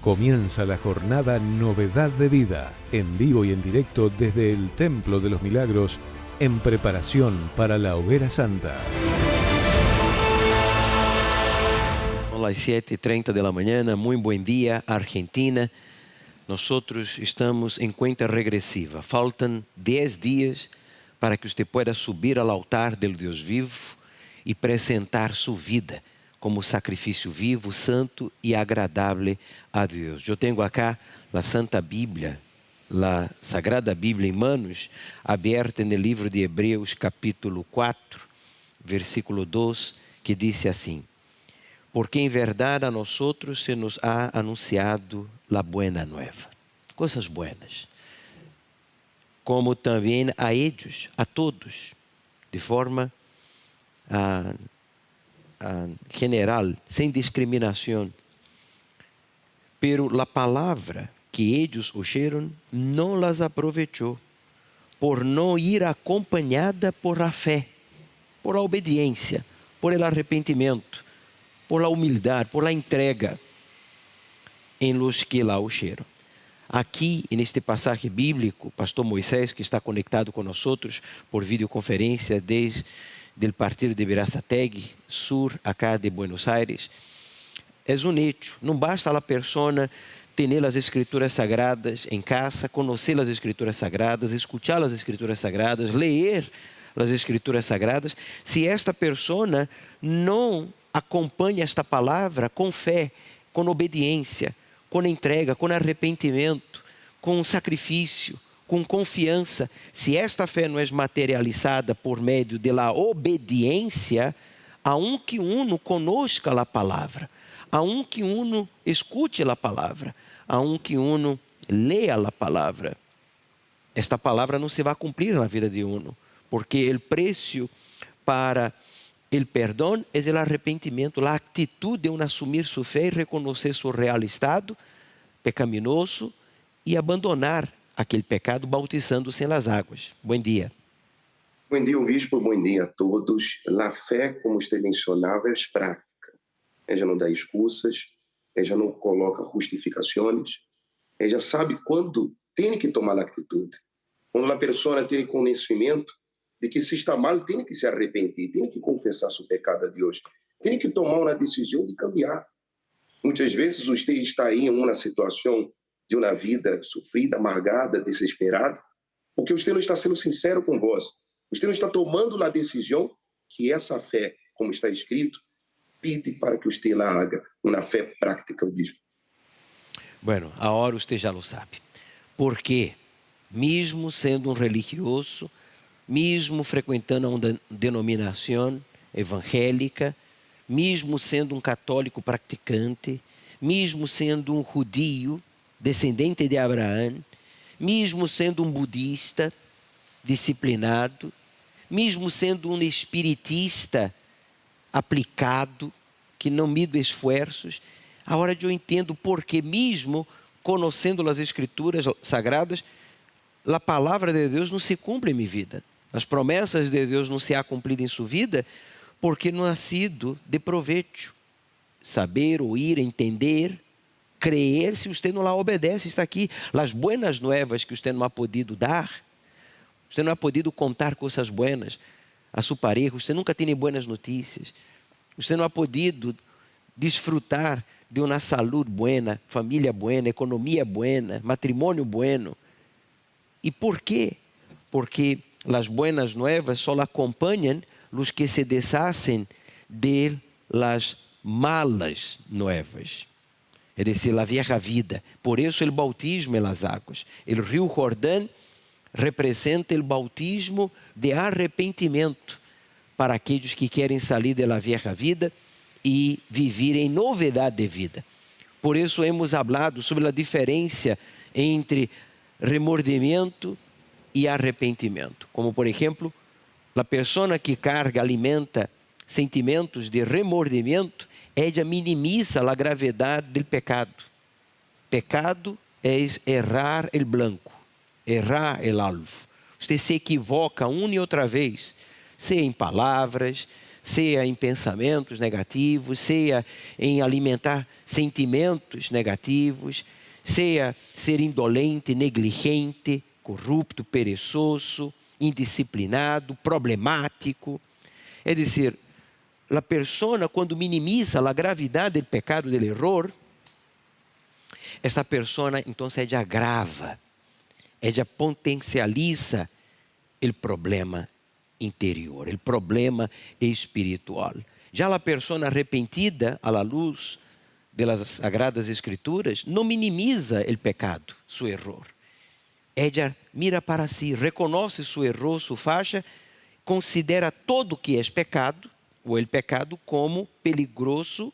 Comienza la jornada Novedad de Vida, en vivo y en directo desde el Templo de los Milagros, en preparación para la Hoguera Santa. Son las 7:30 de la mañana, muy buen día, Argentina. Nosotros estamos en cuenta regresiva. Faltan 10 días para que usted pueda subir al altar del Dios vivo y presentar su vida como sacrifício vivo, santo e agradável a Deus. Eu tenho acá a Santa Bíblia, a Sagrada Bíblia em manos, aberta no livro de Hebreus, capítulo 4, versículo 2, que diz assim: porque em verdade a nós se nos ha anunciado la buena nueva, coisas buenas, como também a ellos, a todos, de forma general, sem discriminação. Pero la palavra que ellos oyeron não las aprovechou, por não ir acompanhada por la fé, por la obediência, por el arrependimento, por la humildade, por la entrega em los que la oyeron. Aqui, neste passagem bíblico, pastor Moisés, que está conectado com nós por videoconferência desde do partido de Berazategui, sur, acá de Buenos Aires, é um hecho. Não basta a pessoa ter as escrituras sagradas em casa, conhecer as escrituras sagradas, escutar as escrituras sagradas, ler as escrituras sagradas, se esta pessoa não acompanha esta palavra com fé, com obediência, com entrega, com arrependimento, com sacrifício, com confiança. Se esta fé não é materializada por meio da obediência, aunque uno conozca a palavra, aunque uno escute a palavra, aunque uno leia a palavra, esta palavra não se vai cumprir na vida de uno, porque o preço para o perdão é o arrependimento, a atitude de uno assumir sua fé e reconhecer seu real estado pecaminoso e abandonar aquele pecado bautizando-se nas águas. Bom dia. Bom dia, Bispo. Bom dia a todos. A fé, como você mencionava, é prática. Ela não dá excusas, ela não coloca justificações, ela sabe quando tem que tomar a atitude. Quando a pessoa tem conhecimento de que se está mal, tem que se arrepender, tem que confessar seu pecado a Deus, tem que tomar uma decisão de cambiar. Muitas vezes você está aí em uma situação de uma vida sofrida, amargada, desesperada, porque você não está sendo sincero com vós. Você não está tomando a decisão que essa fé, como está escrito, pede para que você la haga, uma fé prática, o Bispo. Bueno, agora você já lo sabe. Porque, mesmo sendo religioso, mesmo frequentando uma denominação evangélica, mesmo sendo católico praticante, mesmo sendo judio, descendente de Abraão, mesmo sendo budista disciplinado, mesmo sendo espiritista aplicado, que não mide esforços, agora eu entendo porque, mesmo conhecendo as escrituras sagradas, a palavra de Deus não se cumpre em minha vida. As promessas de Deus não se há cumprido em sua vida, porque não ha sido de proveito. Saber, ouvir, entender, creer, se você não lá obedece, está aqui. As buenas novas que você não ha podido dar, você não ha podido contar coisas buenas a sua pareja, você nunca tem buenas notícias, você não ha podido desfrutar de uma saúde buena, família buena, economia buena, matrimônio bueno. E por quê? Porque as buenas novas só acompanham os que se deshacen de las malas novas. É decir, a vieja vida. Por isso o bautismo em las águas. O rio Jordão representa o bautismo de arrependimento para aqueles que querem sair da vieja vida e viver em novidade de vida. Por isso hemos hablado sobre a diferença entre remordimento e arrependimento. Como, por exemplo, a pessoa que carga, alimenta sentimentos de remordimento, ella minimiza a gravidade do pecado. Pecado é errar el blanco, errar el alvo. Você se equivoca uma e outra vez, seja em palavras, seja em pensamentos negativos, seja em alimentar sentimentos negativos, seja ser indolente, negligente, corrupto, perezoso, indisciplinado, problemático. É dizer, a pessoa, quando minimiza a gravidade do pecado, do erro, esta pessoa, então, ella agrava, ella potencializa o problema interior, o problema espiritual. Já a pessoa arrepentida, à luz das Sagradas Escrituras, não minimiza o pecado, seu erro. Ella mira para si, reconhece seu erro, sua falha, considera todo o que é pecado, ou o pecado, como peligroso,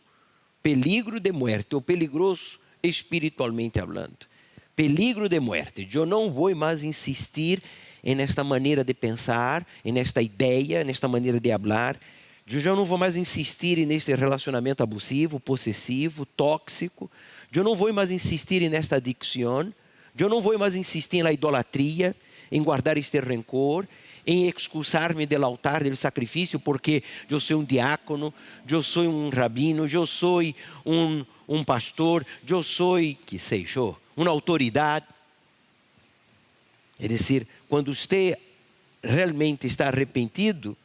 peligro de muerte, ou peligroso espiritualmente falando. Peligro de muerte. Eu não vou mais insistir nesta maneira de pensar, nesta ideia, nesta maneira de falar. Eu já não vou mais insistir neste relacionamento abusivo, possessivo, tóxico. Eu não vou mais insistir nesta adicção. Eu não vou mais insistir na idolatria, em guardar este rancor, em excusar-me do altar do sacrifício, porque eu sou um diácono, eu sou um rabino, eu sou um pastor, eu sou, que sei eu, uma autoridade. É dizer, quando você realmente está arrependido,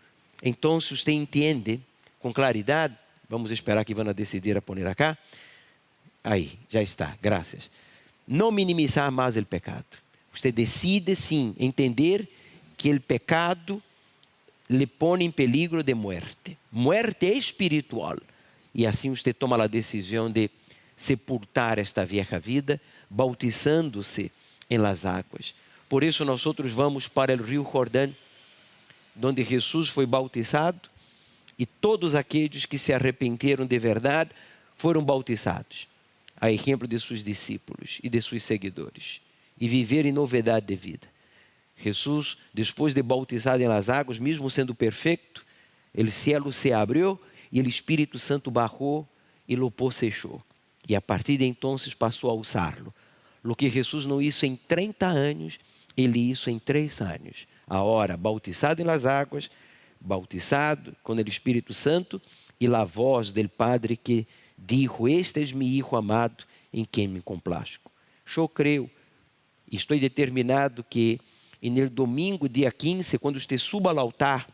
então você entende com claridade. Vamos esperar que vão decidir a pôr acá. Aí, já está, graças. Não minimizar mais o pecado. Você decide sim entender que o pecado lhe põe em peligro de muerte. Muerte espiritual. E assim você toma a decisão de sepultar esta vieja vida, bautizando-se em las águas. Por isso nós vamos para o rio Jordão, onde Jesus foi bautizado, e todos aqueles que se arrependeram de verdade foram bautizados, a exemplo de seus discípulos e de seus seguidores, e viveram em novidade de vida. Jesus, depois de bautizado em las águas, mesmo sendo perfeito, o céu se abriu e o Espírito Santo bajou e lo posechou. E a partir de então passou a usá-lo. O que Jesus não hizo em 30 anos, ele hizo em 3 anos. Agora, bautizado em las águas, bautizado com o Espírito Santo, e a voz do Padre que dijo: este es mi Hijo amado, em quem me complazco. Eu creio, e estou determinado que no domingo, dia 15, quando você suba ao altar,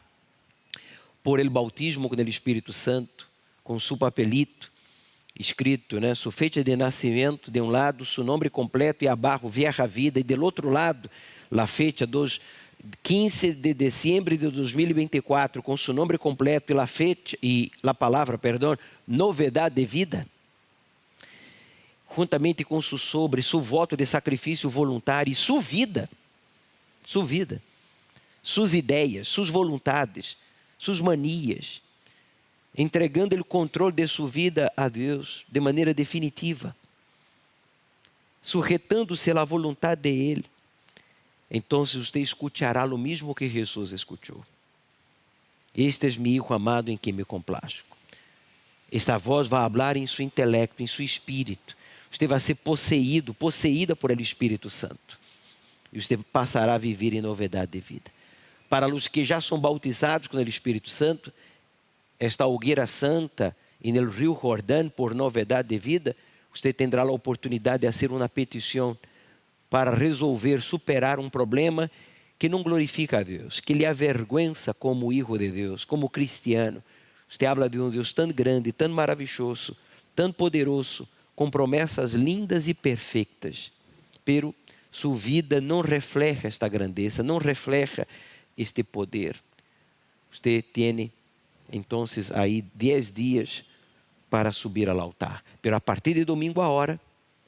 por el bautismo com o Espírito Santo, com seu papelito, escrito, sua fecha de nascimento, de um lado, seu nome completo e abaixo, vieja vida, e do outro lado, a fecha dos 15 de dezembro de 2024, com seu nome completo e a fecha, e a palavra, perdão, novidade de vida, juntamente com seu sobre, seu voto de sacrifício voluntário e sua vida, suas ideias, suas vontades, suas manias, entregando o controle de sua vida a Deus de maneira definitiva, sujetando-se à vontade de Ele. Então você escutará o mesmo que Jesus escutou. Este é meu Hijo amado em quem me complazco. Esta voz vai falar em seu intelecto, em seu espírito. Você vai ser possuída por el Espírito Santo. E você passará a viver em novidade de vida. Para os que já são bautizados com o Espírito Santo, esta hogueira santa no rio Jordão por novidade de vida, você terá a oportunidade de fazer uma petição para resolver, superar um problema que não glorifica a Deus, que lhe avergüenza como Hijo de Deus, como cristiano. Você habla de um Deus tão grande, tão maravilhoso, tão poderoso, com promessas lindas e perfeitas, pero sua vida não refleja esta grandeza, não refleja este poder. Você tem, então, aí 10 dias para subir ao altar. Pero a partir de domingo a hora,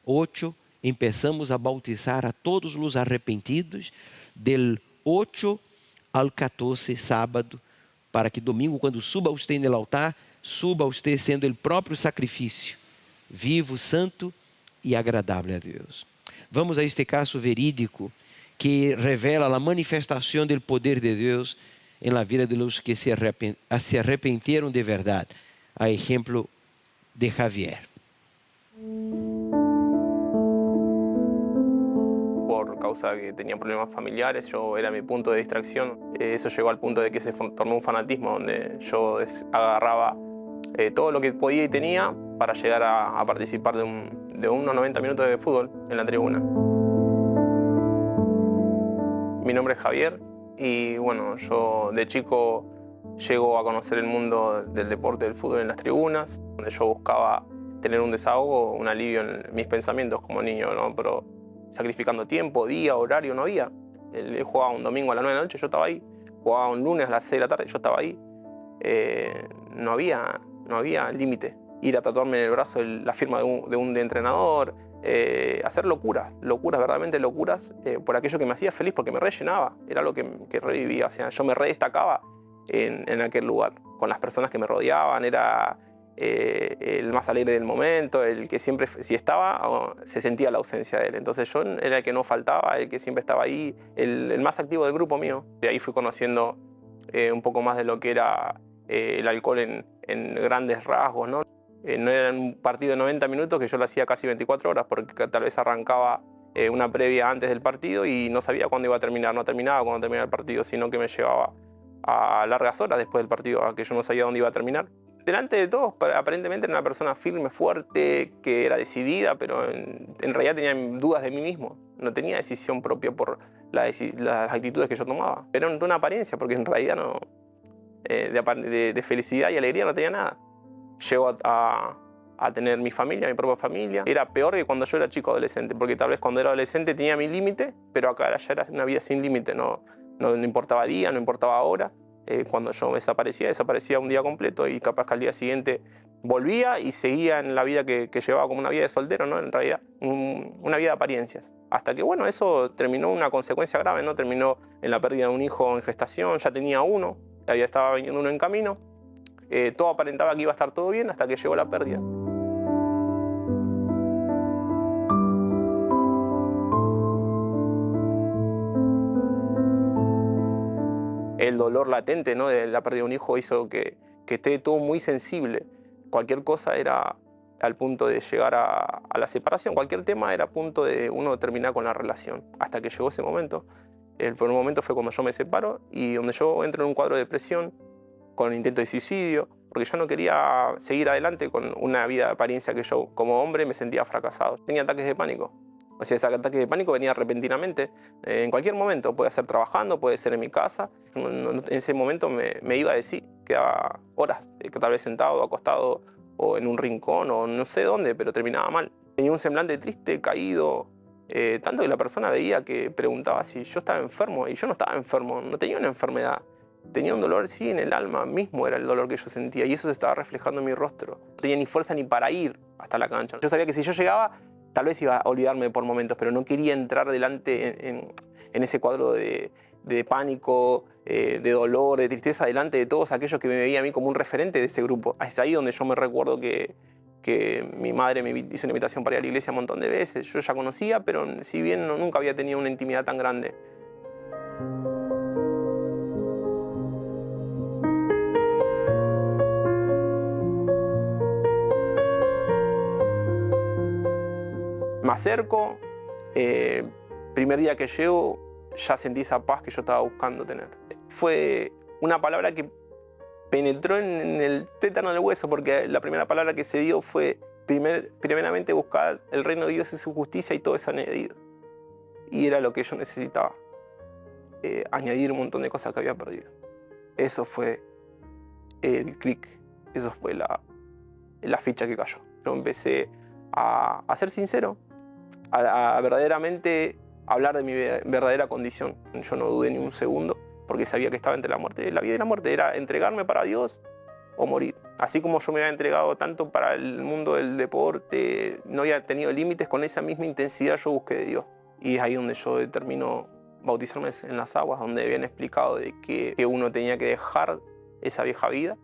8, empezamos a bautizar a todos os arrependidos, del 8 ao 14, sábado, para que domingo, quando suba você no altar, suba você sendo o próprio sacrifício, vivo, santo e agradável a Deus. Vamos a este caso verídico que revela a manifestação do poder de Deus em la vida de los que se arrependeram de verdade, a exemplo de Javier. Por causa de que tenía problemas familiares, yo era mi punto de distracción. Eso llegó al punto de que se tornó un fanatismo donde yo agarraba todo lo que podía y tenía para llegar a participar de unos 90 minutos de fútbol en la tribuna. Mi nombre es Javier y bueno, yo de chico llego a conocer el mundo del deporte del fútbol en las tribunas, donde yo buscaba tener un desahogo, un alivio en mis pensamientos como niño, ¿no? Pero sacrificando tiempo, día, horario, no había. Él jugaba un domingo a las 9 de la noche, yo estaba ahí. Jugaba un lunes a las 6 de la tarde, yo estaba ahí. No había límite. Ir a tatuarme en el brazo la firma de un entrenador, hacer locuras, verdaderamente locuras, por aquello que me hacía feliz, porque me rellenaba, era lo que revivía. O sea, yo me redestacaba en aquel lugar, con las personas que me rodeaban, era el más alegre del momento, el que siempre, si estaba, se sentía la ausencia de él. Entonces yo era el que no faltaba, el que siempre estaba ahí, el más activo del grupo mío. De ahí fui conociendo un poco más de lo que era el alcohol en grandes rasgos, ¿no? No era un partido de 90 minutos que yo lo hacía casi 24 horas, porque tal vez arrancaba una previa antes del partido y no sabía cuándo iba a terminar, no terminaba cuando terminaba el partido, sino que me llevaba a largas horas después del partido, a que yo no sabía dónde iba a terminar. Delante de todos, aparentemente era una persona firme, fuerte, que era decidida, pero en realidad tenía dudas de mí mismo. No tenía decisión propia por las actitudes que yo tomaba. Era una apariencia, porque en realidad no, de felicidad y alegría no tenía nada. Llego a tener mi familia, mi propia familia. Era peor que cuando yo era chico adolescente, porque tal vez cuando era adolescente tenía mi límite, pero acá ya era una vida sin límite, no importaba día, no importaba hora. Cuando yo desaparecía un día completo y capaz que al día siguiente volvía y seguía en la vida que llevaba como una vida de soltero, ¿no? En realidad, una vida de apariencias. Hasta que, bueno, eso terminó una consecuencia grave, ¿no? Terminó en la pérdida de un hijo en gestación, ya tenía uno, estaba viniendo uno en camino. Todo aparentaba que iba a estar todo bien hasta que llegó la pérdida. El dolor latente, ¿no?, de la pérdida de un hijo hizo que esté todo muy sensible. Cualquier cosa era al punto de llegar a la separación. Cualquier tema era a punto de uno terminar con la relación. Hasta que llegó ese momento. El primer momento fue cuando yo me separo y donde yo entro en un cuadro de depresión con intento de suicidio, porque yo no quería seguir adelante con una vida de apariencia que yo como hombre me sentía fracasado. Tenía ataques de pánico. O sea, ese ataque de pánico venía repentinamente, en cualquier momento. Puede ser trabajando, puede ser en mi casa. En ese momento me iba a decir, quedaba horas, tal vez sentado, acostado, o en un rincón, o no sé dónde, pero terminaba mal. Tenía un semblante triste, caído, tanto que la persona veía que preguntaba si yo estaba enfermo, y yo no estaba enfermo, no tenía una enfermedad. Tenía un dolor, sí, en el alma mismo era el dolor que yo sentía, y eso se estaba reflejando en mi rostro. No tenía ni fuerza ni para ir hasta la cancha. Yo sabía que si yo llegaba, tal vez iba a olvidarme por momentos, pero no quería entrar delante en ese cuadro de pánico, de dolor, de tristeza, delante de todos aquellos que me veían a mí como un referente de ese grupo. Es ahí donde yo me recuerdo que mi madre me hizo una invitación para ir a la iglesia un montón de veces. Yo ya conocía, pero si bien nunca había tenido una intimidad tan grande. Me acerco, primer día que llego ya sentí esa paz que yo estaba buscando tener. Fue una palabra que penetró en el tétano del hueso, porque la primera palabra que se dio fue primeramente buscar el reino de Dios y su justicia, y todo es añadido. Y era lo que yo necesitaba, añadir un montón de cosas que había perdido. Eso fue el clic, eso fue la ficha que cayó. Yo empecé a ser sincero, a verdaderamente hablar de mi verdadera condición. Yo no dudé ni un segundo, porque sabía que estaba entre la vida y la muerte. Era entregarme para Dios o morir. Así como yo me había entregado tanto para el mundo del deporte, no había tenido límites, con esa misma intensidad yo busqué de Dios. Y es ahí donde yo determino bautizarme en las aguas, donde habían explicado de que uno tenía que dejar esa vieja vida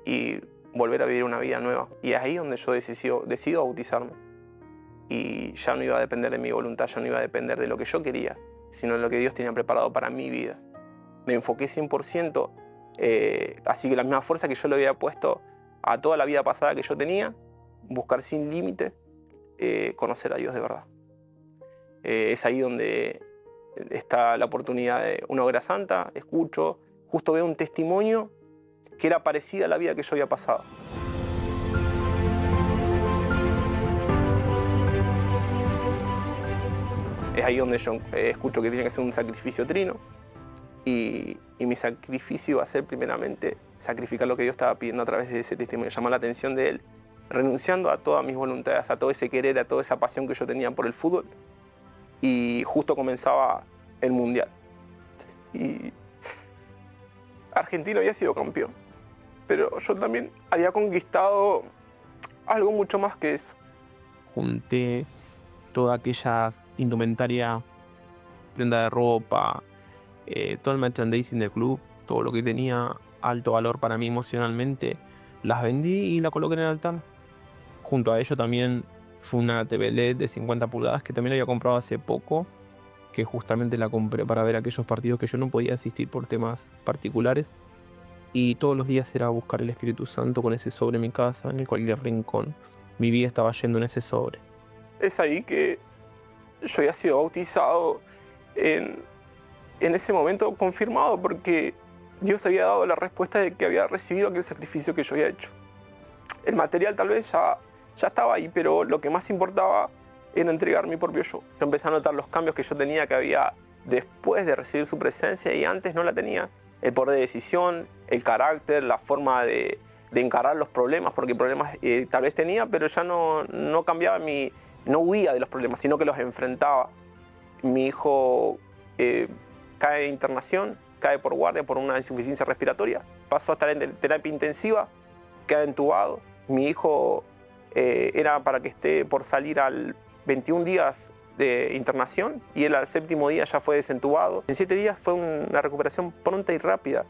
y volver a vivir una vida nueva. Y es ahí donde yo decido bautizarme. Y ya no iba a depender de mi voluntad, ya no iba a depender de lo que yo quería, sino de lo que Dios tenía preparado para mi vida. Me enfoqué 100%, así que la misma fuerza que yo le había puesto a toda la vida pasada que yo tenía, buscar sin límites, conocer a Dios de verdad. Es ahí donde está la oportunidad de una hora santa, escucho, justo veo un testimonio que era parecida a la vida que yo había pasado. Es ahí donde yo escucho que tiene que ser un sacrificio trino y mi sacrificio va a ser primeramente sacrificar lo que Dios estaba pidiendo a través de ese testimonio, llamar la atención de Él, renunciando a todas mis voluntades, a todo ese querer, a toda esa pasión que yo tenía por el fútbol. Y justo comenzaba el Mundial. Y Argentina había sido campeón, pero yo también había conquistado algo mucho más que eso. Junté toda aquella indumentaria, prenda de ropa, todo el merchandising del club, todo lo que tenía alto valor para mí emocionalmente, las vendí y la coloqué en el altar. Junto a ello también fue una TV LED de 50 pulgadas que también había comprado hace poco, que justamente la compré para ver aquellos partidos que yo no podía asistir por temas particulares. Y todos los días era buscar el Espíritu Santo con ese sobre en mi casa, en cualquier rincón. Mi vida estaba yendo en ese sobre. Es ahí que yo había sido bautizado en ese momento confirmado, porque Dios había dado la respuesta de que había recibido aquel sacrificio que yo había hecho. El material tal vez ya estaba ahí, pero lo que más importaba era entregar mi propio yo. Yo empecé a notar los cambios que yo tenía, que había después de recibir su presencia y antes no la tenía. El poder de decisión, el carácter, la forma de encarar los problemas, porque problemas tal vez tenía, pero ya no cambiaba no huía de los problemas, sino que los enfrentaba. Mi hijo cae en internación, cae por guardia por una insuficiencia respiratoria, pasó a estar en terapia intensiva, queda entubado. Mi hijo era para que esté por salir al 21 días de internación y él al 7º día ya fue desentubado. En 7 días fue una recuperación pronta y rápida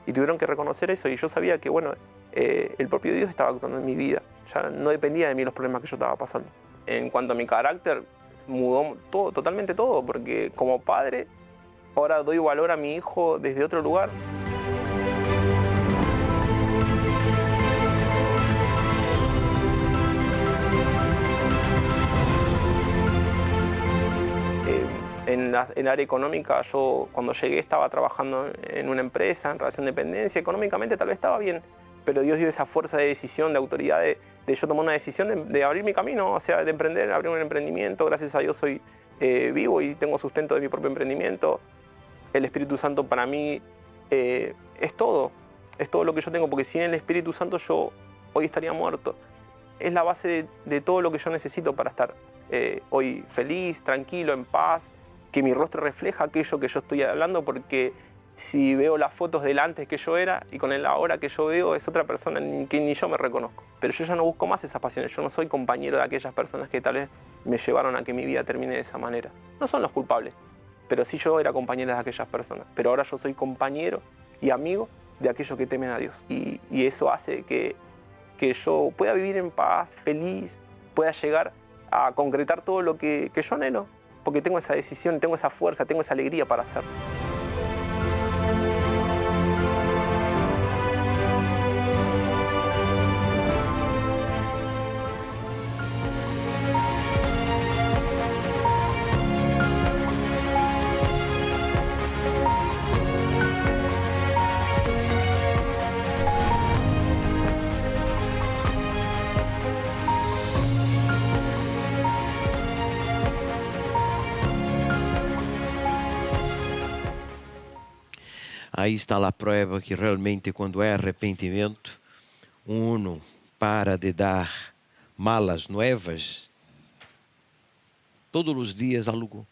y tuvieron que reconocer eso, y yo sabía que bueno, el propio Dios estaba actuando en mi vida, ya no dependía de mí los problemas que yo estaba pasando. En cuanto a mi carácter, mudó todo, totalmente todo, porque como padre ahora doy valor a mi hijo desde otro lugar. En el área económica, yo cuando llegué estaba trabajando en una empresa, en relación de dependencia. Económicamente tal vez estaba bien, pero Dios dio esa fuerza de decisión, de autoridad, de yo tomar una decisión de abrir mi camino, o sea, de emprender, abrir un emprendimiento. Gracias a Dios soy vivo y tengo sustento de mi propio emprendimiento. El Espíritu Santo para mí es todo lo que yo tengo, porque sin el Espíritu Santo yo hoy estaría muerto. Es la base de todo lo que yo necesito para estar hoy feliz, tranquilo, en paz, que mi rostro refleja aquello que yo estoy hablando, porque si veo las fotos del antes que yo era y con el ahora que yo veo, es otra persona que ni yo me reconozco. Pero yo ya no busco más esas pasiones, yo no soy compañero de aquellas personas que tal vez me llevaron a que mi vida termine de esa manera. No son los culpables, pero sí yo era compañero de aquellas personas. Pero ahora yo soy compañero y amigo de aquellos que temen a Dios. Y eso hace que yo pueda vivir en paz, feliz, pueda llegar a concretar todo lo que yo anhelo, porque tengo esa decisión, tengo esa fuerza, tengo esa alegría para hacerlo. Aí está a prova que realmente quando é arrependimento, uno para de dar malas novas, todos os dias algo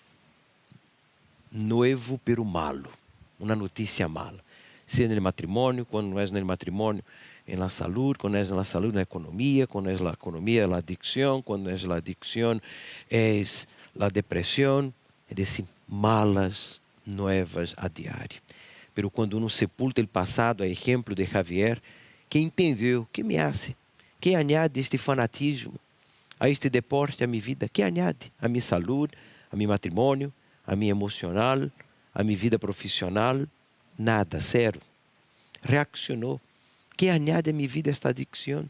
novo pero malo, uma notícia mala. Seja no matrimônio, quando não é no matrimônio, na saúde, quando é na saúde, na economia, quando é na economia, na adicção, quando é na adicção, é na depressão, é decir, malas novas a diário. Pero quando uno sepulta o passado, a exemplo de Javier, que entendeu, que me hace, que añade este fanatismo a este deporte, a minha vida, que añade a minha saúde, a meu matrimônio, a minha emocional, a minha vida profissional, nada, zero. Reaccionou. Que añade a minha vida esta adicção?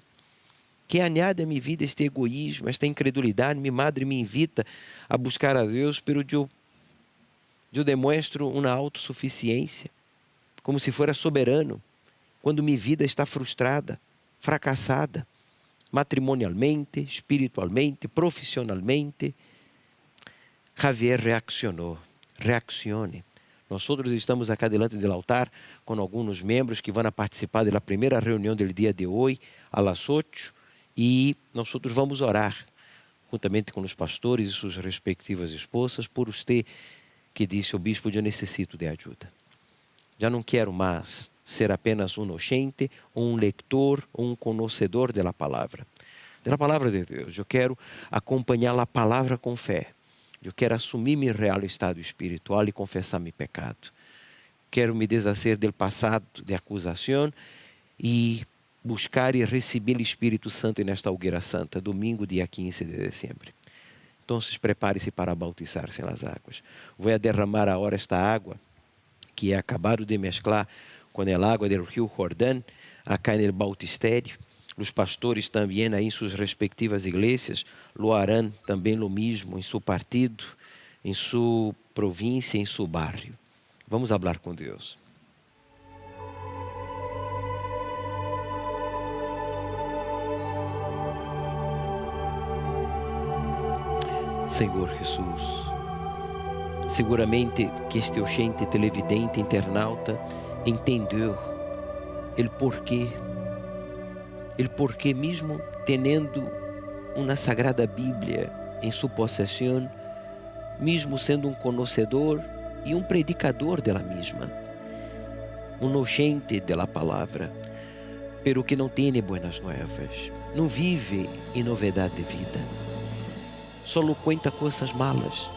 Que añade a minha vida este egoísmo, esta incredulidade? Minha madre me invita a buscar a Deus, pero eu demonstro uma autossuficiência, como se fosse soberano, quando minha vida está frustrada, fracassada, matrimonialmente, espiritualmente, profissionalmente. Javier reaccionou. Reaccione. Nós estamos acá delante do altar com alguns membros que vão participar da primeira reunião do dia de hoje, às 8, e nós vamos orar, juntamente com os pastores e suas respectivas esposas, por você que disse ao bispo: eu necessito de ajuda. Já não quero mais ser apenas um oyente, um leitor, um conhecedor da palavra de Deus. Eu quero acompanhar a palavra com fé. Eu quero assumir meu real estado espiritual e confessar meu pecado. Quero me desfazer do passado de acusação e buscar e receber o Espírito Santo nesta hogueira santa, domingo, dia 15 de dezembro. Então, prepare-se para bautizar-se nas águas. Vou derramar agora esta água que é acabado de mesclar com a água do rio Jordão, acá no bautistério. Os pastores também aí em suas respectivas igrejas lo harão também o mesmo em seu partido, em sua província, em seu barrio. Vamos falar com Deus. Senhor Jesus, seguramente que este oyente, televidente, internauta entendeu o porquê mesmo tendo uma sagrada Bíblia em sua possessão, mesmo sendo um conhecedor e um predicador dela mesma, um oyente da palavra, pero que não tem buenas novas, não vive em novidade de vida, só cuenta coisas malas.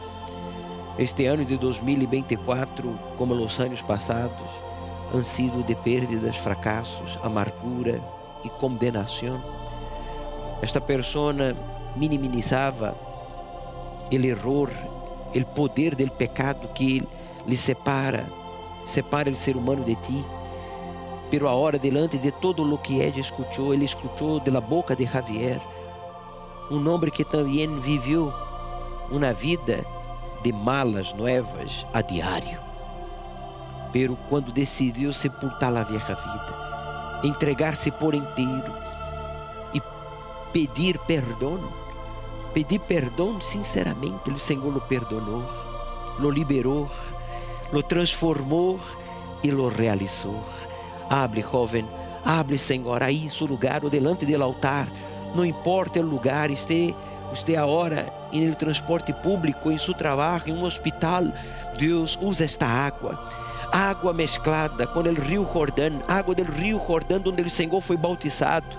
Este ano de 2024, como os anos passados, han sido de pérdidas, fracassos, amargura e condenação. Esta pessoa minimizava o erro, o poder do pecado que lhe separa o ser humano de ti. Pero agora, delante de todo o que ele escutou da boca de Javier, um homem que também viveu uma vida de malas novas a diário. Pero quando decidiu sepultar a vieja vida, entregar-se por inteiro e pedir perdão sinceramente, o Senhor o perdonou, o liberou, o transformou e o realizou. Hable, jovem, hable, Senhor, aí em seu lugar ou delante do altar, não importa o lugar, você agora em transporte público, em seu trabalho, em um hospital. Deus usa esta água mesclada com o rio Jordão, água do rio Jordão onde o Senhor foi bautizado,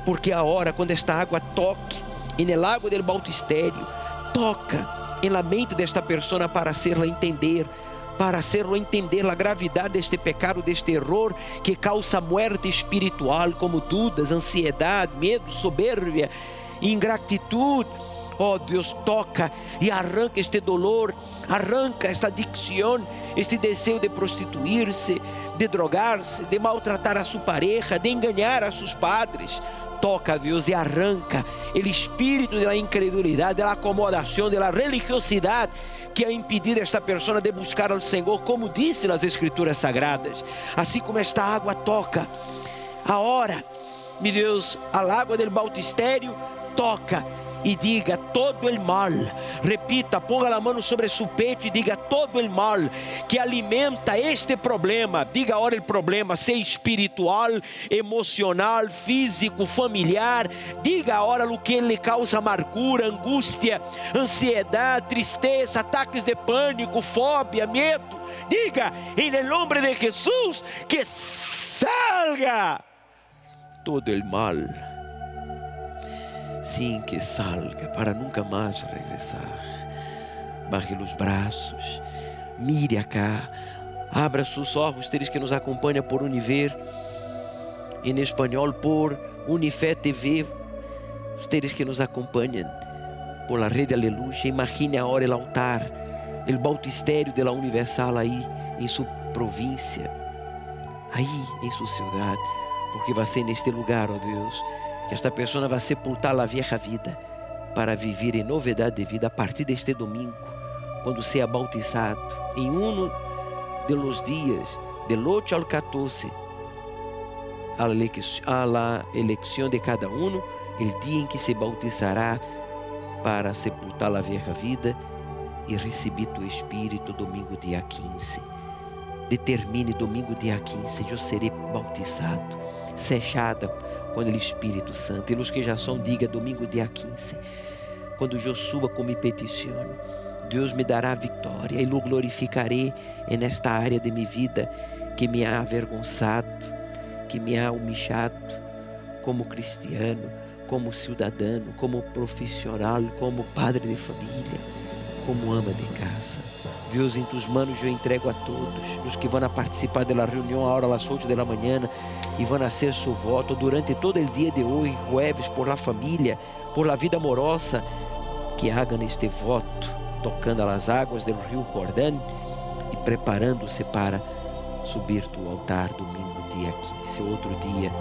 porque agora quando esta água toque no lago do bautistério, toca na mente desta pessoa para hacerla entender a gravidade deste pecado, deste erro que causa muerte espiritual, como dúvidas, ansiedade, medo, soberbia, ingratitude. Oh Deus, toca e arranca este dolor, arranca esta adicção, este desejo de prostituir-se, de drogar-se, de maltratar a sua pareja, de enganar a seus padres. Toca, Deus, e arranca o espírito da incredulidade, da acomodação, da religiosidade que ha impedido esta pessoa de buscar ao Senhor, como disse nas Escrituras Sagradas. Assim como esta água toca, agora, meu Deus, a água do bautistério toca e diga todo o mal, repita, ponga a mão sobre seu peito e diga todo o mal que alimenta este problema. Diga agora o problema, seja espiritual, emocional, físico, familiar. Diga agora o que lhe causa amargura, angústia, ansiedade, tristeza, ataques de pânico, fobia, medo. Diga em nome de Jesus que salga todo o mal. Sim, que salga para nunca mais regressar. Baje os braços, mire acá, abra seus olhos, aqueles que nos acompanham por Univer, em espanhol por Unifé TV, aqueles que nos acompanham por la rede Aleluia. Imagine agora o altar, o bautistério de la Universal aí em sua província, aí em sua cidade, porque vai ser neste lugar, ó Deus, que esta pessoa vai sepultar a vieja vida para viver em novidade de vida a partir deste domingo, quando seja bautizado, em um dos dias, del 8 al 14, a la elección de cada uno, el dia em que se bautizará para sepultar a vieja vida e receber tu Espírito domingo dia 15. Determine domingo dia 15, eu serei bautizado, sellada com o Espírito Santo. E os que já são, diga domingo dia 15. Quando eu suba com mi petição, Deus me dará vitória e lo glorificarei nesta área de minha vida que me ha avergonçado, que me ha humilhado como cristiano, como cidadão, como profissional, como padre de família, como ama de casa. Deus, em tus manos eu entrego a todos os que vão a participar da reunião agora às 8 da manhã e vão fazer seu voto durante todo o dia de hoje, jueves, por la família, por la vida amorosa, que hagam este voto, tocando as águas do rio Jordão e preparando-se para subir do altar domingo dia 15, outro dia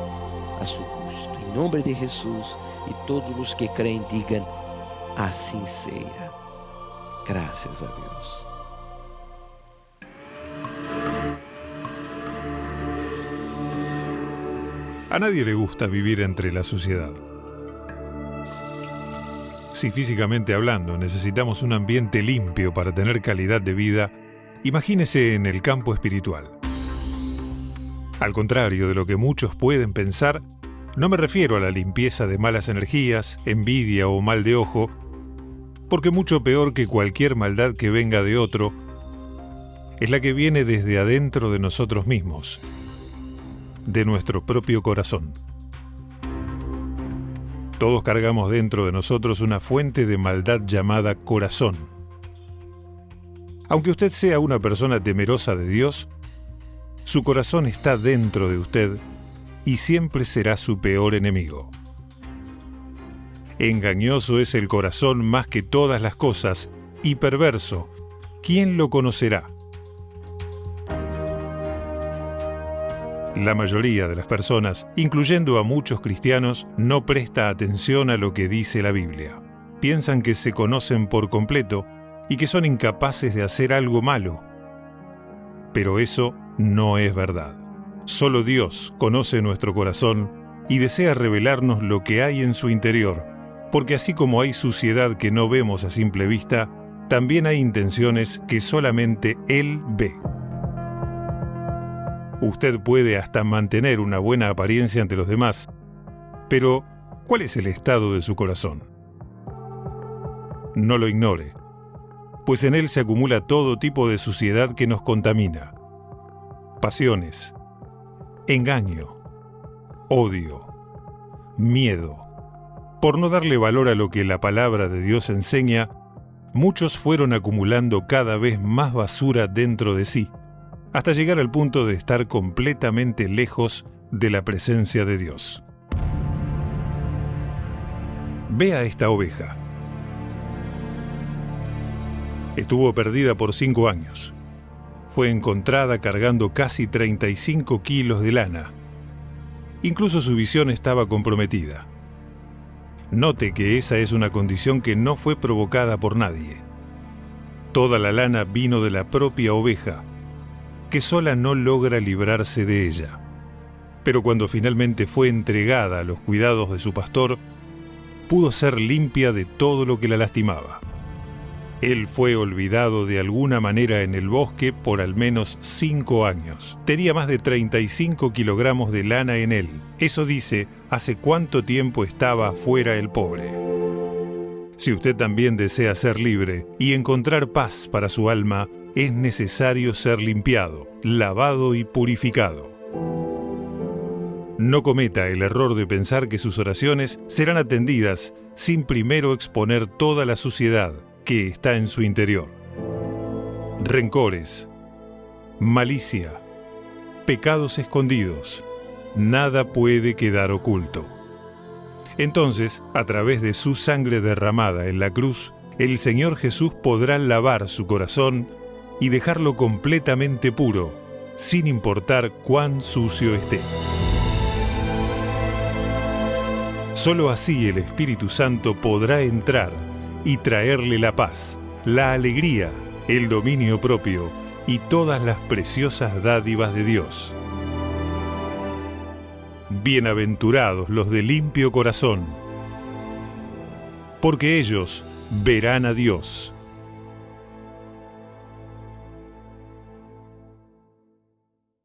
a seu custo. Em nome de Jesus, e todos os que creem digam, assim seja. Graças a Deus. A nadie le gusta vivir entre la suciedad. Si físicamente hablando necesitamos un ambiente limpio para tener calidad de vida, imagínese en el campo espiritual. Al contrario de lo que muchos pueden pensar, no me refiero a la limpieza de malas energías, envidia o mal de ojo, porque mucho peor que cualquier maldad que venga de otro es la que viene desde adentro de nosotros mismos, de nuestro propio corazón. Todos cargamos dentro de nosotros una fuente de maldad llamada corazón. Aunque usted sea una persona temerosa de Dios, su corazón está dentro de usted y siempre será su peor enemigo. Engañoso es el corazón más que todas las cosas, y perverso, ¿quién lo conocerá? La mayoría de las personas, incluyendo a muchos cristianos, no presta atención a lo que dice la Biblia. Piensan que se conocen por completo y que son incapaces de hacer algo malo. Pero eso no es verdad. Solo Dios conoce nuestro corazón y desea revelarnos lo que hay en su interior, porque así como hay suciedad que no vemos a simple vista, también hay intenciones que solamente Él ve. Usted puede hasta mantener una buena apariencia ante los demás, pero ¿cuál es el estado de su corazón? No lo ignore, pues en él se acumula todo tipo de suciedad que nos contamina. Pasiones, engaño, odio, miedo. Por no darle valor a lo que la palabra de Dios enseña, muchos fueron acumulando cada vez más basura dentro de sí, hasta llegar al punto de estar completamente lejos de la presencia de Dios. Vea esta oveja. Estuvo perdida por 5 años. Fue encontrada cargando casi 35 kilos de lana. Incluso su visión estaba comprometida. Note que esa es una condición que no fue provocada por nadie. Toda la lana vino de la propia oveja, que sola no logra librarse de ella. Pero cuando finalmente fue entregada a los cuidados de su pastor, pudo ser limpia de todo lo que la lastimaba. Él fue olvidado de alguna manera en el bosque por al menos 5 años. Tenía más de 35 kilogramos de lana en él. Eso dice hace cuánto tiempo estaba fuera el pobre. Si usted también desea ser libre y encontrar paz para su alma, es necesario ser limpiado, lavado y purificado. No cometa el error de pensar que sus oraciones serán atendidas sin primero exponer toda la suciedad que está en su interior. Rencores, malicia, pecados escondidos, nada puede quedar oculto. Entonces, a través de su sangre derramada en la cruz, el Señor Jesús podrá lavar su corazón y dejarlo completamente puro, sin importar cuán sucio esté. Solo así el Espíritu Santo podrá entrar y traerle la paz, la alegría el dominio propio y todas las preciosas dádivas de Dios. Bienaventurados los de limpio corazón, porque ellos verán a Dios.